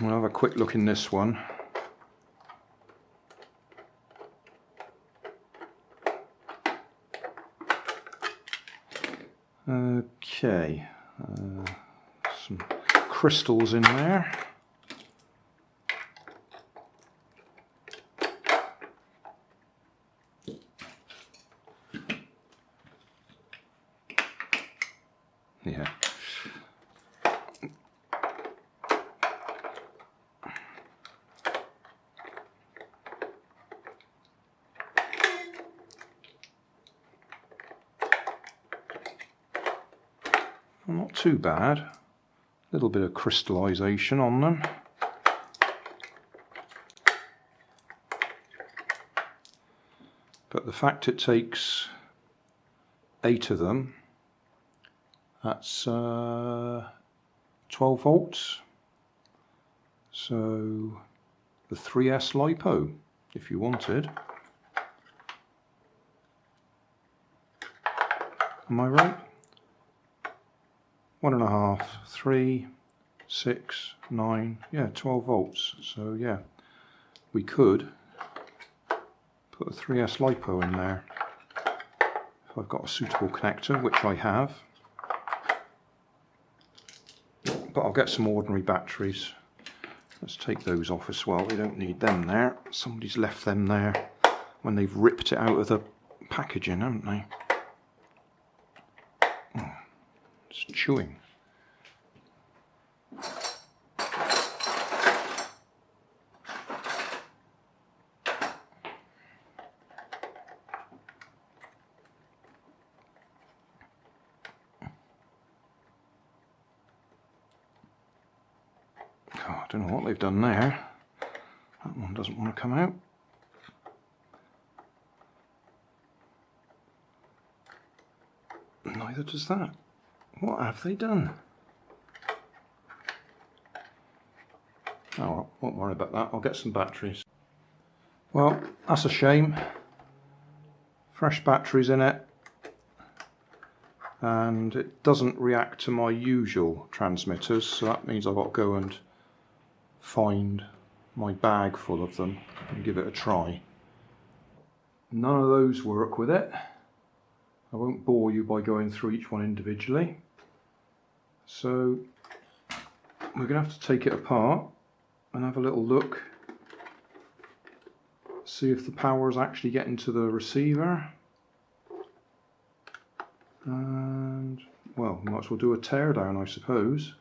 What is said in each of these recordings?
We'll have a quick look in this one. Okay, some crystals in there. Yeah. Not too bad. A little bit of crystallization on them. But the fact it takes 8 of them, that's 12 volts. So the 3S LiPo, if you wanted. Am I right? 1.5, 3, 6, 9, yeah, 12 volts. So yeah, we could put a 3S LiPo in there if I've got a suitable connector, which I have. But I'll get some ordinary batteries. Let's take those off as well. We don't need them there. Somebody's left them there when they've ripped it out of the packaging, haven't they? Oh, it's chewing. I don't know what they've done there. That one doesn't want to come out. Neither does that. What have they done? Oh well, won't worry about that. I'll get some batteries. Well, that's a shame. Fresh batteries in it. And it doesn't react to my usual transmitters, so that means I've got to go and find my bag full of them and give it a try. None of those work with it. I won't bore you by going through each one individually. So we're going to have to take it apart and have a little look, see if the power is actually getting to the receiver. And well, we might as well do a teardown, I suppose.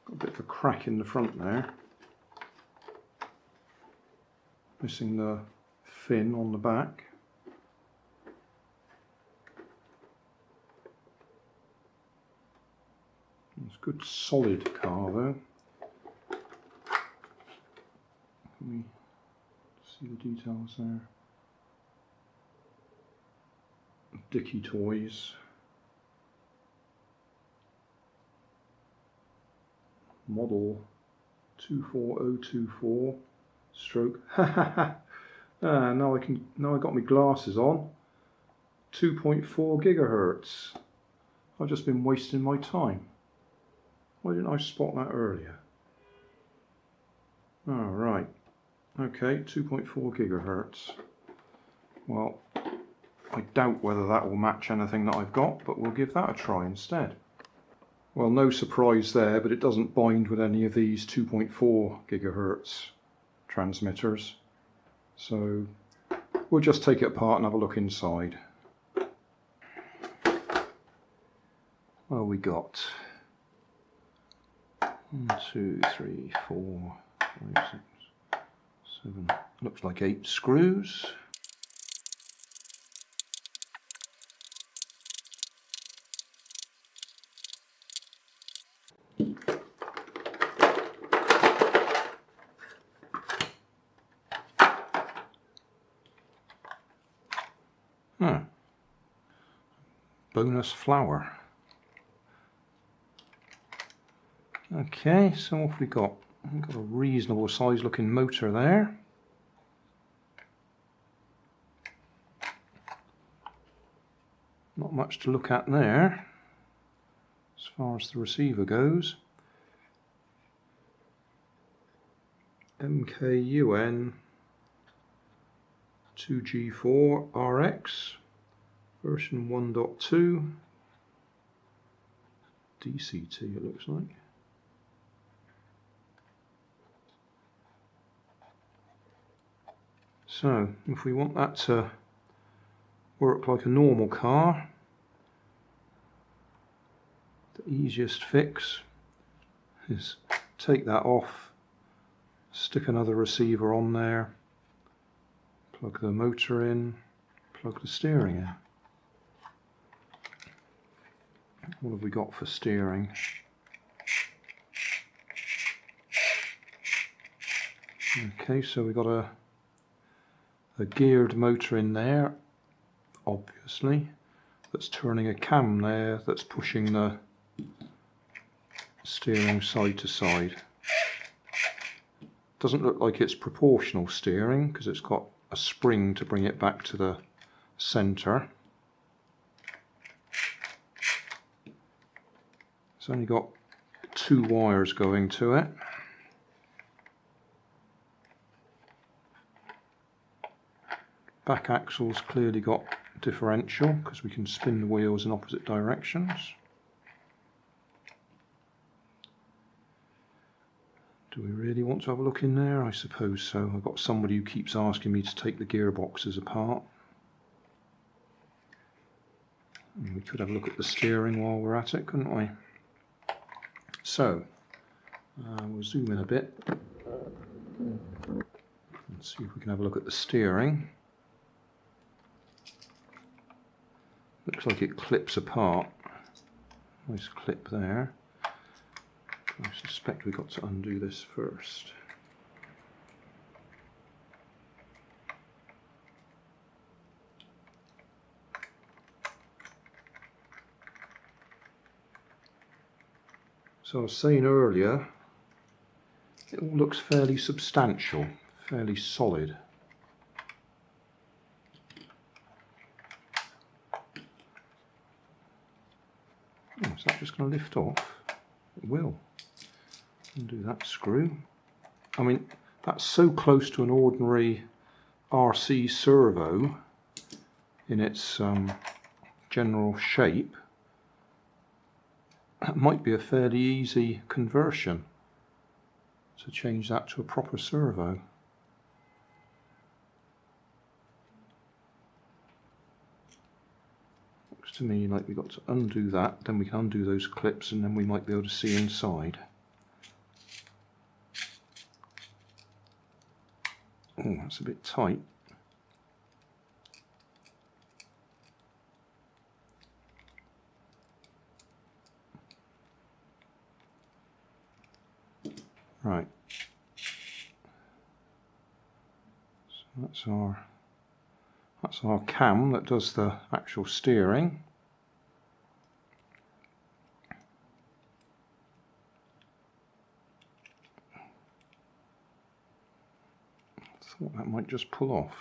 Got a bit of a crack in the front there. Missing the fin on the back. It's a good solid car though. Can we see the details there? Dickie toys. Model 24024 stroke. Now I got my glasses on. 2.4 gigahertz. I've just been wasting my time. Why didn't I spot that earlier? Oh, right. Okay, 2.4 gigahertz. Well, I doubt whether that will match anything that I've got, but we'll give that a try instead. Well, no surprise there, but it doesn't bind with any of these 2.4 gigahertz transmitters. So we'll just take it apart and have a look inside. Well, we got 1, 2, 3, 4, 5, 6, 7, looks like 8 screws. Bonus flower. Okay, so what have we got? We've got a reasonable size looking motor there. Not much to look at there. as far as the receiver goes. MKUN 2G4 RX version 1.2 DCT it looks like. So if we want that to work like a normal car, the easiest fix is take that off, stick another receiver on there, plug the motor in, plug the steering in. What have we got for steering? Okay, so we've got a geared motor in there, obviously, that's turning a cam there that's pushing the steering side to side. Doesn't look like it's proportional steering because it's got a spring to bring it back to the centre. It's only got 2 wires going to it. Back axle's clearly got differential because we can spin the wheels in opposite directions. Do we really want to have a look in there? I suppose so. I've got somebody who keeps asking me to take the gearboxes apart. And we could have a look at the steering while we're at it, couldn't we? So, we'll zoom in a bit and see if we can have a look at the steering. Looks like it clips apart. Nice clip there. I suspect we've got to undo this first. So I was saying earlier, it all looks fairly substantial, fairly solid. Oh, is that just going to lift off? It will. Undo that screw. I mean, that's so close to an ordinary RC servo in its general shape. That might be a fairly easy conversion to change that to a proper servo. Looks to me like we've got to undo that, then we can undo those clips, and then we might be able to see inside. Oh, that's a bit tight. Right. So that's our cam that does the actual steering. Thought that might just pull off.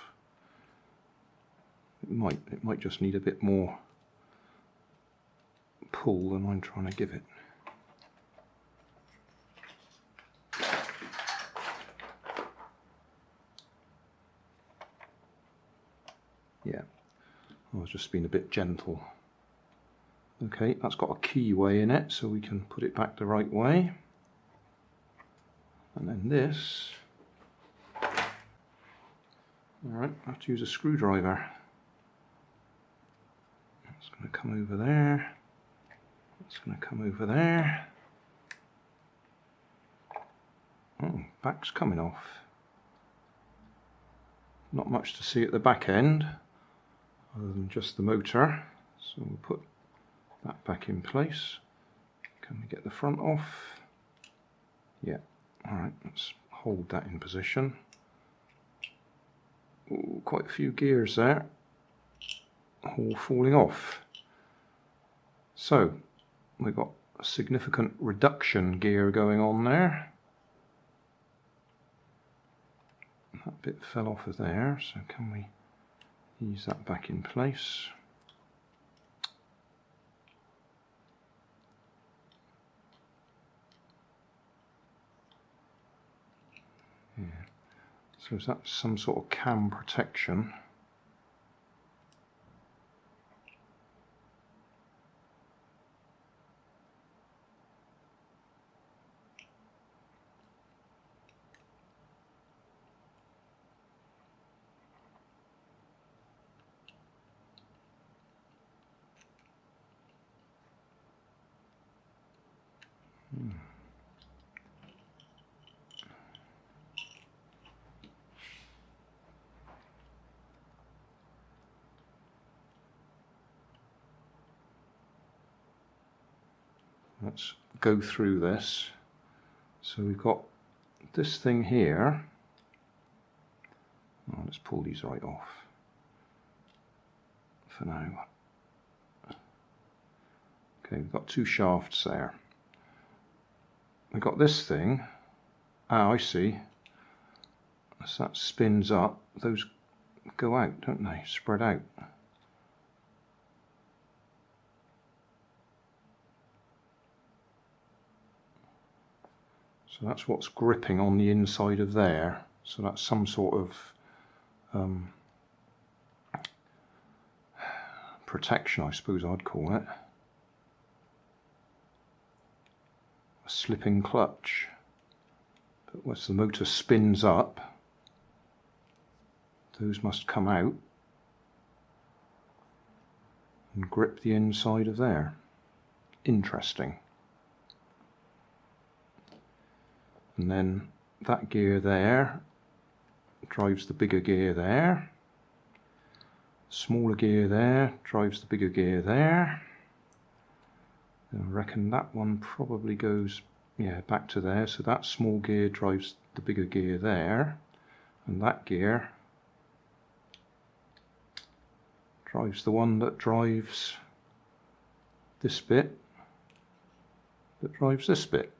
It might just need a bit more pull than I'm trying to give it. Yeah, I was just being a bit gentle. Okay, that's got a keyway in it, so we can put it back the right way. And then this, alright, I have to use a screwdriver. It's going to come over there. It's going to come over there. Oh, back's coming off. Not much to see at the back end, other than just the motor. So we'll put that back in place. Can we get the front off? Yeah. Alright, let's hold that in position. Ooh, quite a few gears there, all falling off. So we've got a significant reduction gear going on there. That bit fell off of there, so can we ease that back in place? So is that some sort of cam protection? Let's go through this. So we've got this thing here. Oh, let's pull these right off for now. Okay, we've got two shafts there. We've got this thing. Ah, I see. As that spins up, those go out, don't they? Spread out. So that's what's gripping on the inside of there. So that's some sort of protection, I suppose I'd call it. A slipping clutch. But once the motor spins up, those must come out and grip the inside of there. Interesting. And then that gear there drives the bigger gear there. Smaller gear there drives the bigger gear there. And I reckon that one probably goes, yeah, back to there. So that small gear drives the bigger gear there. And that gear drives the one that drives this bit, that drives this bit.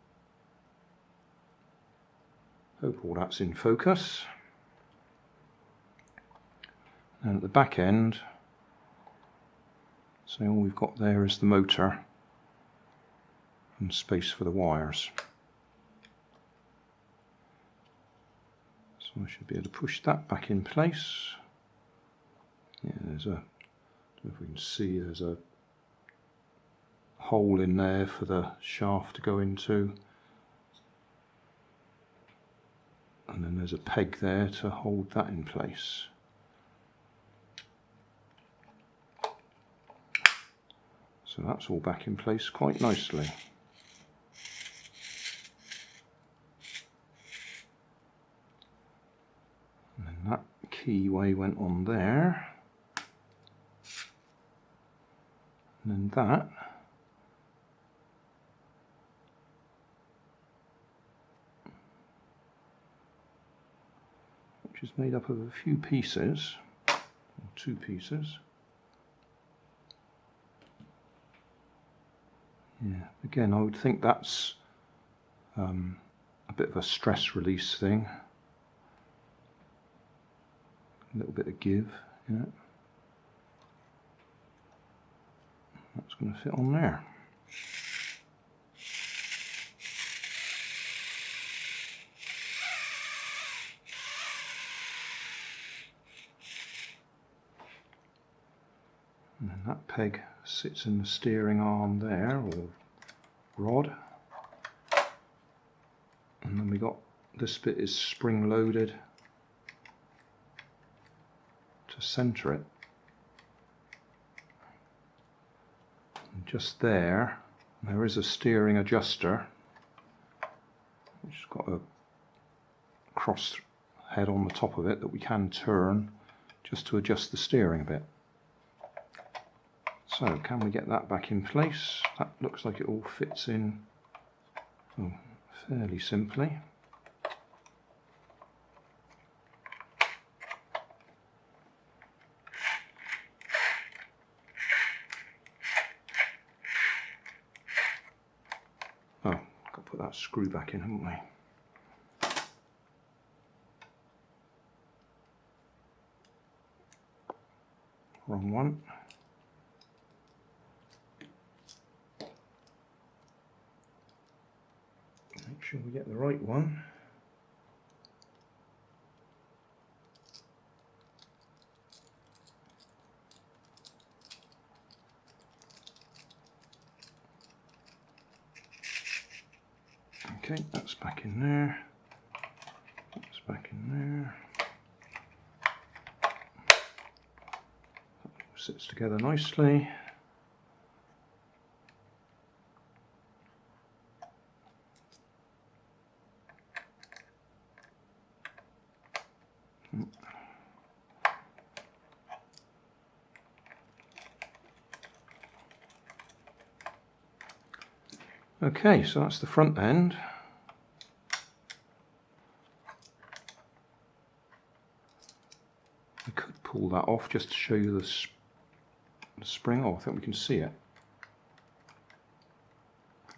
Hope all that's in focus. And at the back end, so all we've got there is the motor and space for the wires. So I should be able to push that back in place. Yeah, there's a, I don't know if we can see, there's a hole in there for the shaft to go into. And then there's a peg there to hold that in place. So that's all back in place quite nicely. And then that keyway went on there. And then that which is made up of a few pieces, or two pieces. Yeah, again, I would think that's a bit of a stress release thing. A little bit of give, yeah. That's going to fit on there. And then that peg sits in the steering arm there, or rod. And then we got this bit is spring loaded to centre it. And just there is a steering adjuster which has got a cross head on the top of it that we can turn just to adjust the steering a bit. So can we get that back in place? That looks like it all fits in fairly simply. Oh, got to put that screw back in, haven't we? Wrong one. Make sure we get the right one. Okay, that's back in there. That's back in there. That sits together nicely. Okay, so that's the front end. I could pull that off just to show you the spring. Oh, I think we can see it.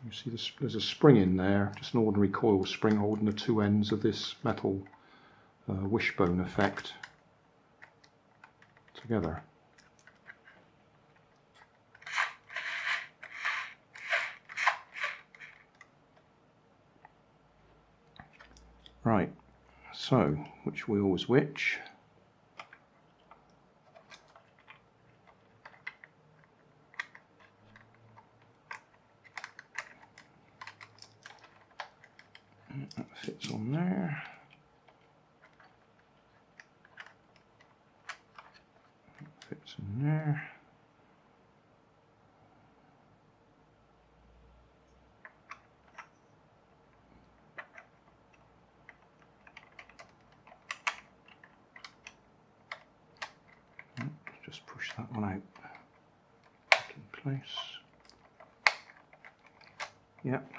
You see there's a spring in there, just an ordinary coil spring holding the two ends of this metal wishbone effect together. Right, so which wheel is which? That fits on there. That fits in there. Just push that one out back in place. Yep.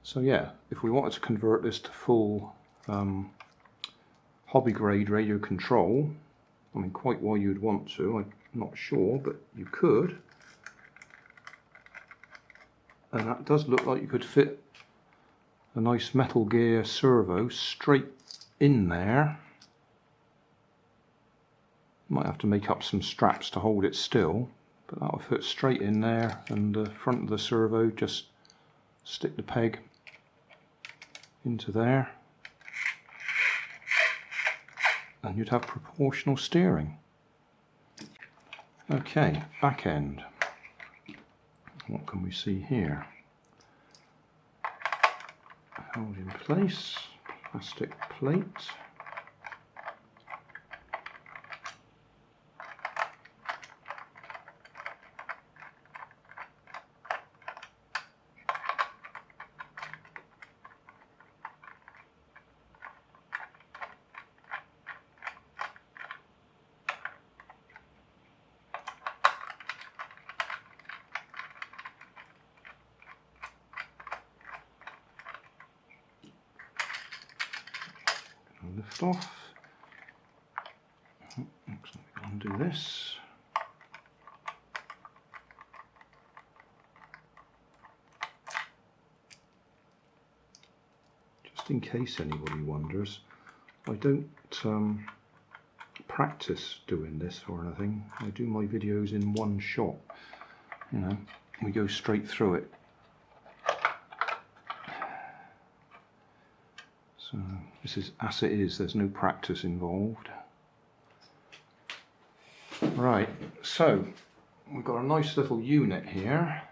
So yeah, if we wanted to convert this to full hobby grade radio control, I mean quite why you'd want to, I'm not sure, but you could. And that does look like you could fit a nice Metal Gear servo straight in there. Might have to make up some straps to hold it still, but that'll fit straight in there, and the front of the servo, just stick the peg into there and you'd have proportional steering. Okay, back end. What can we see here? Held in place, plastic plate. Lift off. Looks like we can undo this. Just in case anybody wonders, I don't practice doing this or anything. I do my videos in one shot. You know, we go straight through it. So this is as it is, there's no practice involved. Right, so we've got a nice little unit here.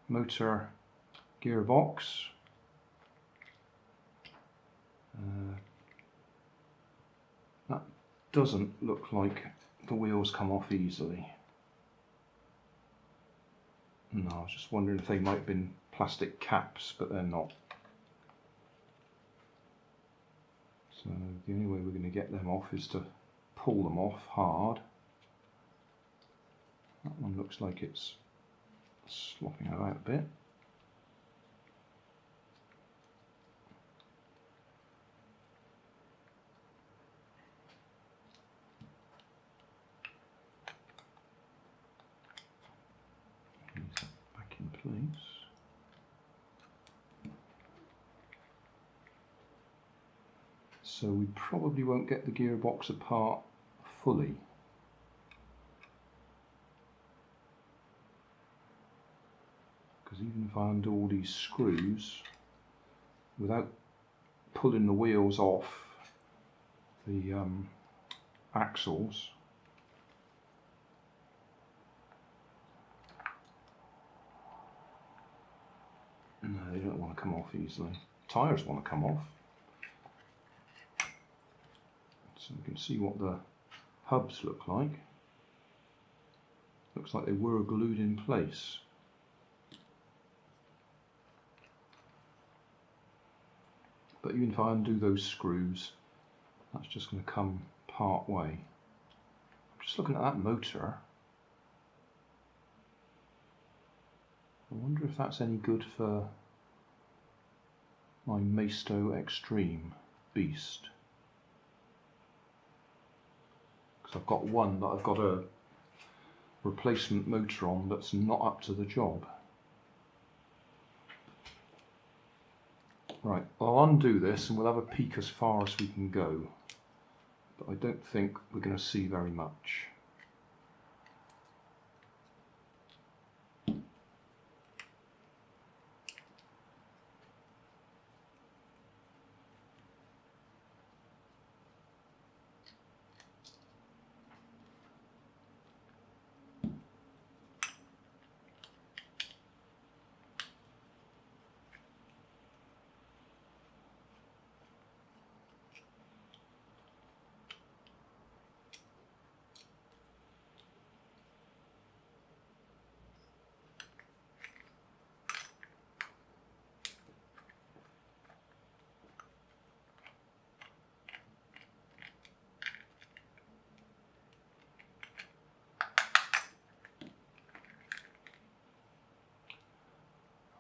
Motor gearbox. That doesn't look like the wheels come off easily. No, I was just wondering if they might have been plastic caps, but they're not. So the only way we're going to get them off is to pull them off hard. That one looks like it's slopping about a bit. Ease that back in place. So we probably won't get the gearbox apart fully. Because Because even if I undo all these screws without pulling the wheels off the axles, no, they don't want to come off easily. Tyres want to come off. So we can see what the hubs look like. Looks like they were glued in place. But even if I undo those screws, that's just going to come part way. I'm just looking at that motor. I wonder if that's any good for my Maisto Extreme beast. Because I've got one that I've got a replacement motor on that's not up to the job. Right, I'll undo this and we'll have a peek as far as we can go. But I don't think we're going to see very much.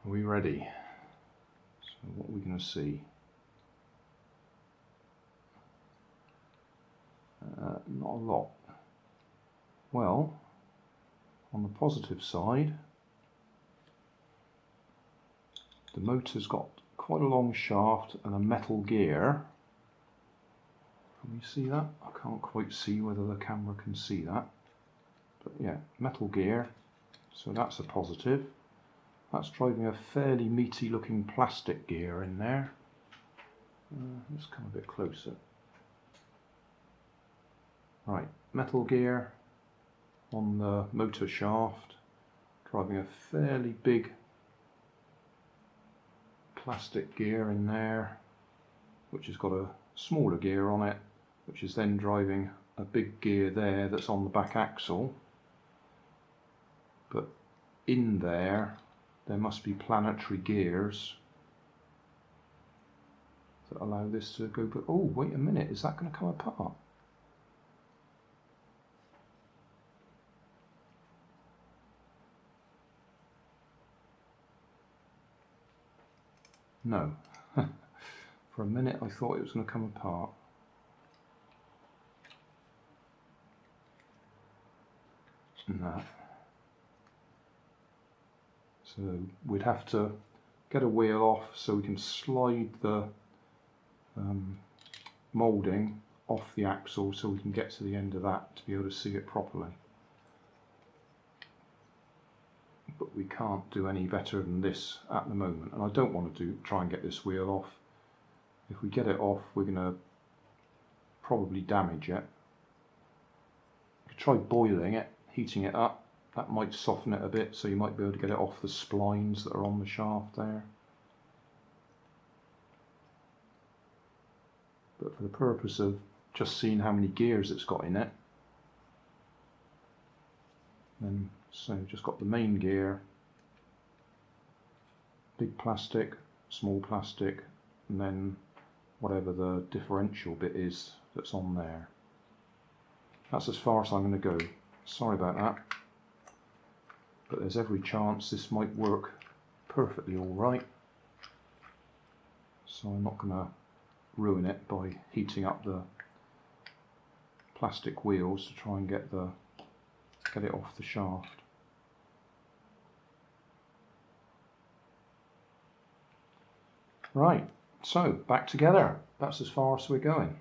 Are we ready? So what are we going to see? Not a lot. Well, on the positive side, the motor's got quite a long shaft and a metal gear. Can you see that? I can't quite see whether the camera can see that. But yeah, metal gear, so that's a positive. That's driving a fairly meaty looking plastic gear in there. Let's come a bit closer. Right, metal gear on the motor shaft, driving a fairly big plastic gear in there, which has got a smaller gear on it, which is then driving a big gear there that's on the back axle. But in there must be planetary gears that allow this to go. But oh, wait a minute, is that going to come apart? No. For a minute I thought it was going to come apart. No. So we'd have to get a wheel off so we can slide the moulding off the axle so we can get to the end of that to be able to see it properly. But we can't do any better than this at the moment, and I don't want to try and get this wheel off. If we get it off, we're going to probably damage it. You could try boiling it, heating it up. That might soften it a bit, so you might be able to get it off the splines that are on the shaft there. But for the purpose of just seeing how many gears it's got in it, then so just got the main gear, big plastic, small plastic, and then whatever the differential bit is that's on there. That's as far as I'm going to go. Sorry about that. But there's every chance this might work perfectly all right. So I'm not going to ruin it by heating up the plastic wheels to try and get it off the shaft. Right, so back together. That's as far as we're going.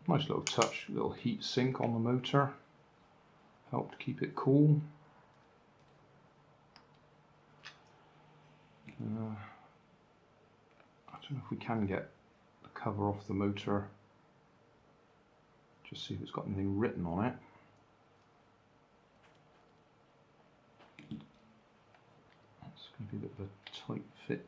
Nice little touch, little heat sink on the motor. Helped keep it cool. I don't know if we can get the cover off the motor. Just see if it's got anything written on it. It's going to be a bit of a tight fit.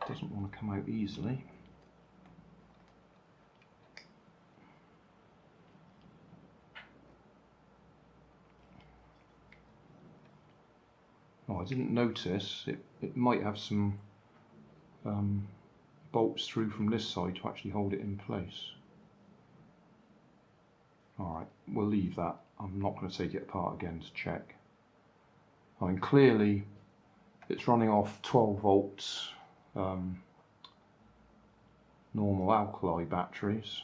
Doesn't want to come out easily. Oh, I didn't notice, it might have some bolts through from this side to actually hold it in place. Alright, we'll leave that. I'm not going to take it apart again to check. I mean, clearly it's running off 12 volts normal alkali batteries,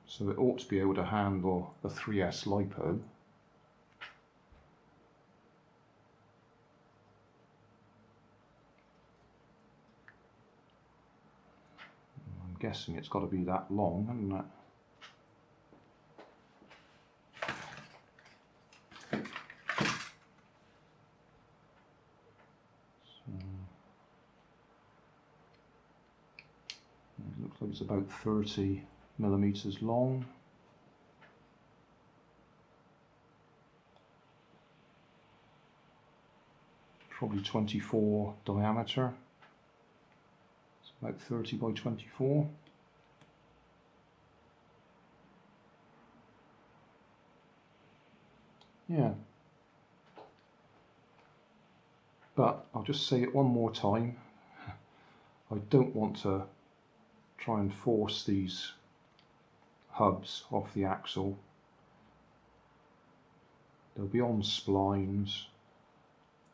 so it ought to be able to handle a 3S LiPo. I'm guessing it's got to be that long, hasn't it? Looks like it's about 30 millimeters long. Probably 24 diameter. It's about 30 by 24. Yeah. But I'll just say it one more time. I don't want to try and force these hubs off the axle. They'll be on splines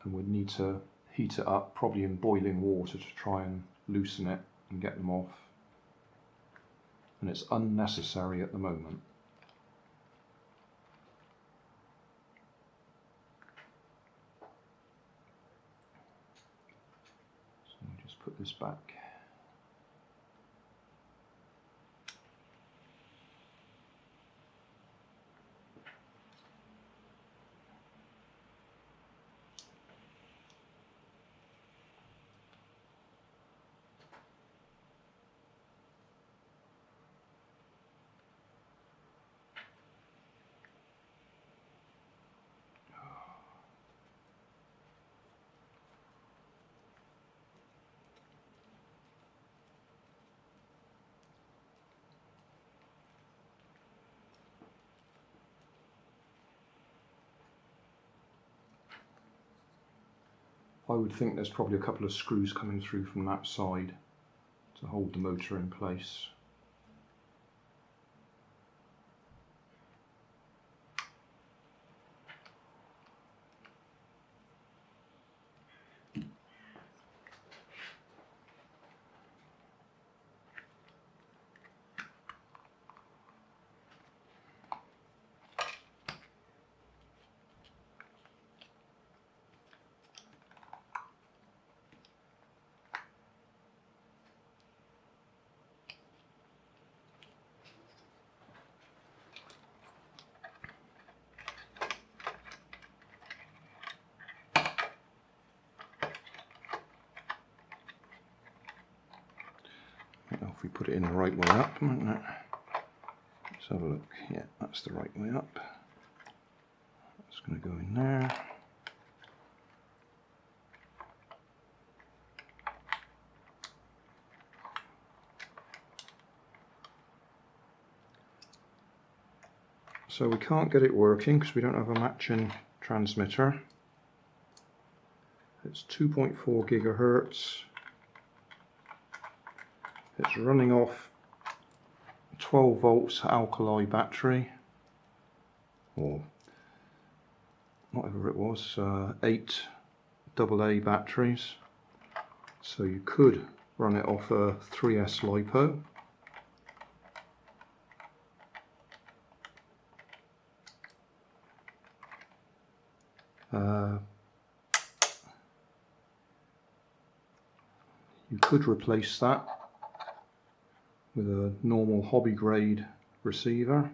and we'd need to heat it up, probably in boiling water, to try and loosen it and get them off. And it's unnecessary at the moment. So I'll just put this back. I would think there's probably a couple of screws coming through from that side to hold the motor in place. If we put it in the right way up, let's have a look. Yeah, that's the right way up. It's going to go in there. So we can't get it working because we don't have a matching transmitter. It's 2.4 gigahertz. It's running off 12 volts alkali battery, or whatever it was, 8 AA batteries. So you could run it off a 3S LiPo. You could replace that with a normal hobby grade receiver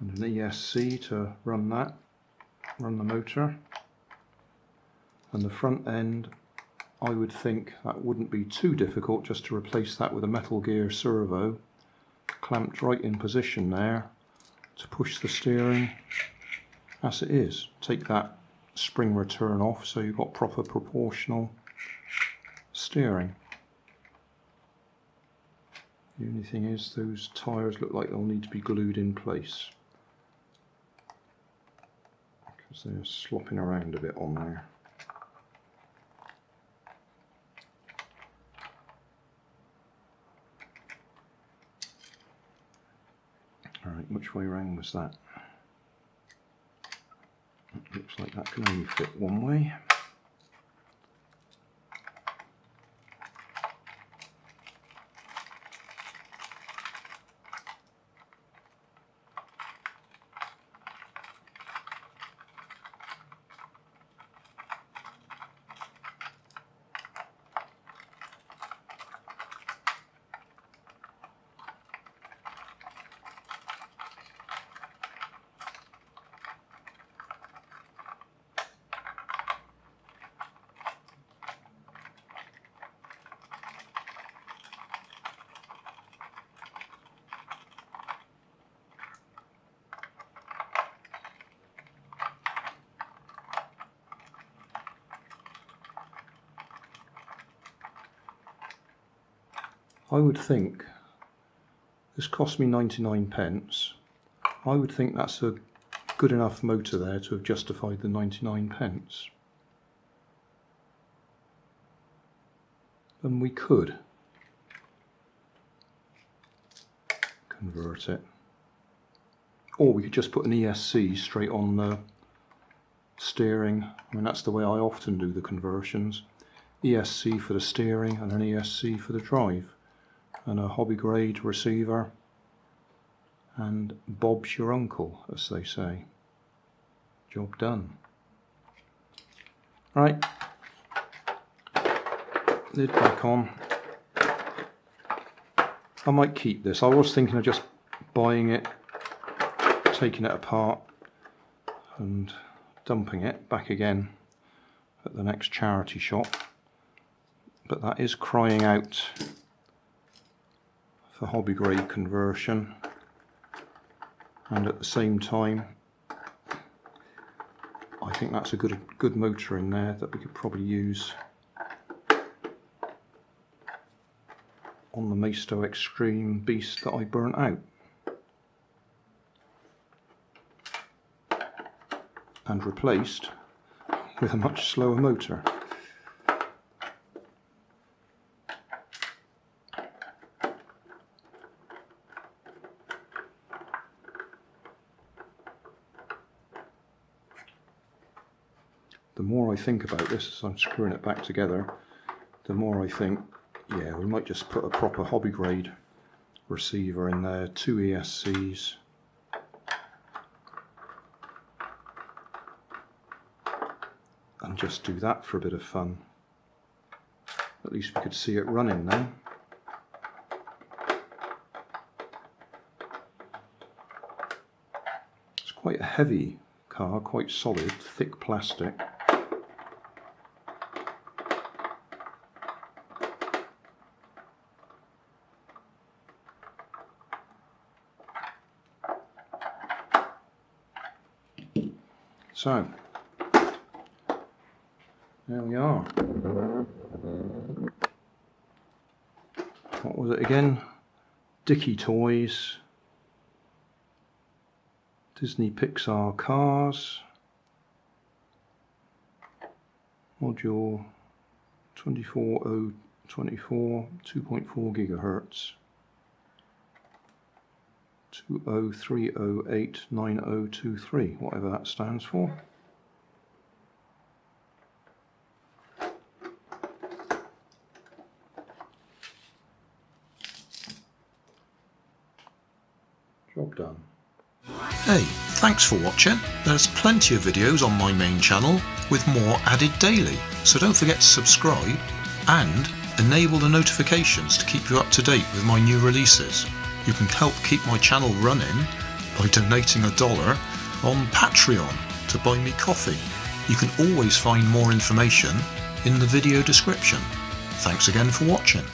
and an ESC to run the motor. And the front end, I would think that wouldn't be too difficult, just to replace that with a metal gear servo clamped right in position there to push the steering as it is. Take that spring return off so you've got proper proportional steering. The only thing is those tyres look like they'll need to be glued in place because they're slopping around a bit on there. Alright, which way round was that? It looks like that can only fit one way. I would think this cost me 99p. I would think that's a good enough motor there to have justified the 99p. And we could convert it, or we could just put an ESC straight on the steering. I mean, that's the way I often do the conversions. ESC for the steering and an ESC for the drive, and a hobby grade receiver, and Bob's your uncle, as they say. Job done. Right, lid back on. I might keep this. I was thinking of just buying it, taking it apart and dumping it back again at the next charity shop, but that is crying out for hobby grade conversion, and at the same time I think that's a good motor in there that we could probably use on the Maisto Extreme beast that I burnt out, and replaced with a much slower motor. The more I think about this as I'm screwing it back together, the more I think, yeah, we might just put a proper hobby grade receiver in there, 2 ESCs, and just do that for a bit of fun. At least we could see it running then. It's quite a heavy car, quite solid, thick plastic. So, there we are. What was it again? Dickie toys, Disney Pixar cars, module 24, 2.4 gigahertz. 203089023, whatever that stands for. Job done. Hey, thanks for watching. There's plenty of videos on my main channel with more added daily, so don't forget to subscribe and enable the notifications to keep you up to date with my new releases. You can help keep my channel running by donating $1 on Patreon to buy me coffee. You can always find more information in the video description. Thanks again for watching.